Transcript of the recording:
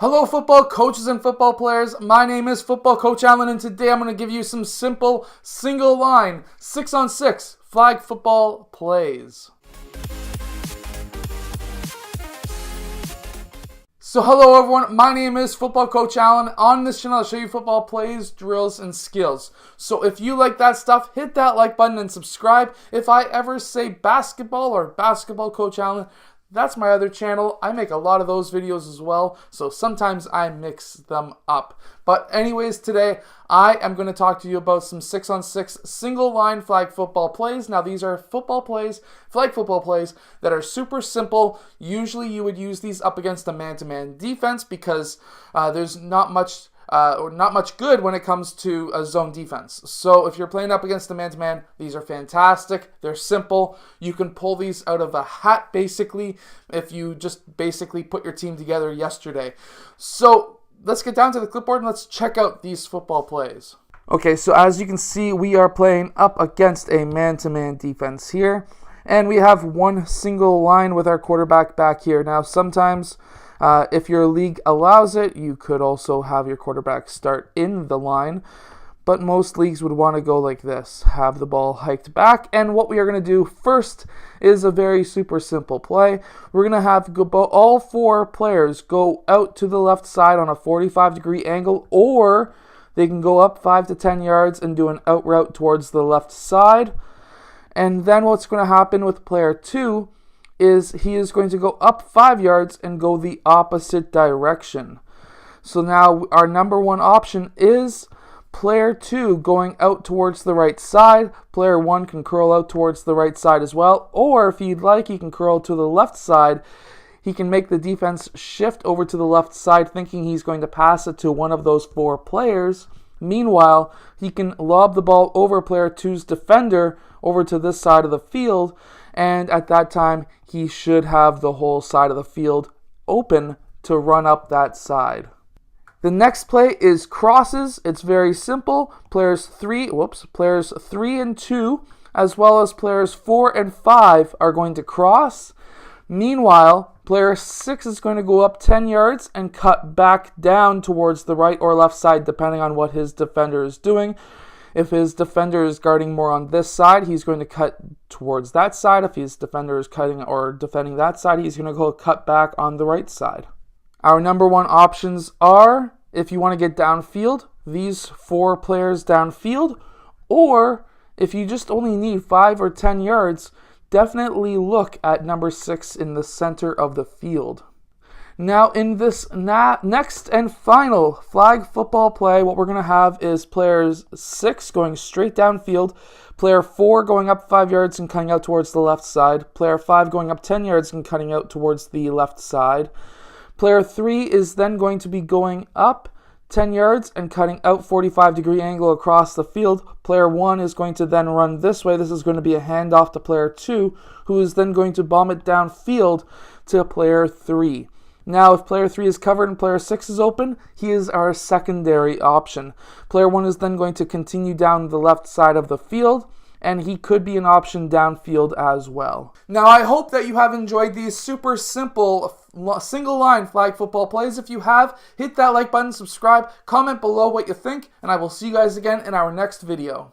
Hello football coaches and football players, my name is Football Coach Allen and today I'm going to give you some simple single line 6-on-6 flag football plays. So hello everyone, my name is Football Coach Allen. On this channel I'll show you football plays, drills, and skills. So if you like that stuff, hit that like button and subscribe. If I ever say basketball or Basketball Coach Allen, that's my other channel. I make a lot of those videos as well, so sometimes I mix them up. But anyways, today I am going to talk to you about some 6-on-6 single line flag football plays. Now these are football plays, flag football plays that are super simple. Usually you would use these up against a man-to-man defense because there's not much good when it comes to a zone defense. So if you're playing up against the man-to-man, these are fantastic. They're simple. You can pull these out of a hat basically if you just basically put your team together yesterday. So let's get down to the clipboard and let's check out these football plays. Okay, so as you can see, we are playing up against a man-to-man defense here. And we have one single line with our quarterback back here. Now sometimes if your league allows it, you could also have your quarterback start in the line, but most leagues would want to go like this, have the ball hiked back. And what we are going to do first is a very super simple play. We're going to have all four players go out to the left side on a 45-degree angle, or they can go up 5 to 10 yards and do an out route towards the left side. And then what's going to happen with player 2 is he is going to go up 5 yards and go the opposite direction. So now our number one option is player 2 going out towards the right side. Player 1 can curl out towards the right side as well, or if he'd like, he can curl to the left side. He can make the defense shift over to the left side thinking he's going to pass it to one of those four players. Meanwhile, he can lob the ball over player 2's defender over to this side of the field, and at that time, he should have the whole side of the field open to run up that side. The next play is crosses. It's very simple. Players 3 and 2, as well as players 4 and 5 are going to cross. Meanwhile, player 6 is going to go up 10 yards and cut back down towards the right or left side, depending on what his defender is doing. If his defender is guarding more on this side, he's going to cut towards that side. If his defender is cutting or defending that side, he's going to go cut back on the right side. Our number one options are, if you want to get downfield, these four players downfield, or if you just only need 5 or 10 yards, definitely look at number 6 in the center of the field. Now in this next and final flag football play, what we're going to have is players 6 going straight downfield, player 4 going up 5 yards and cutting out towards the left side, player 5 going up 10 yards and cutting out towards the left side. Player 3 is then going to be going up 10 yards and cutting out 45-degree angle across the field. Player 1 is going to then run this way. This is going to be a handoff to player 2, who is then going to bomb it downfield to player 3. Now, if player 3 is covered and player 6 is open, he is our secondary option. Player 1 is then going to continue down the left side of the field, and he could be an option downfield as well. Now, I hope that you have enjoyed these super simple single line flag football plays. If you have, hit that like button, subscribe, comment below what you think, and I will see you guys again in our next video.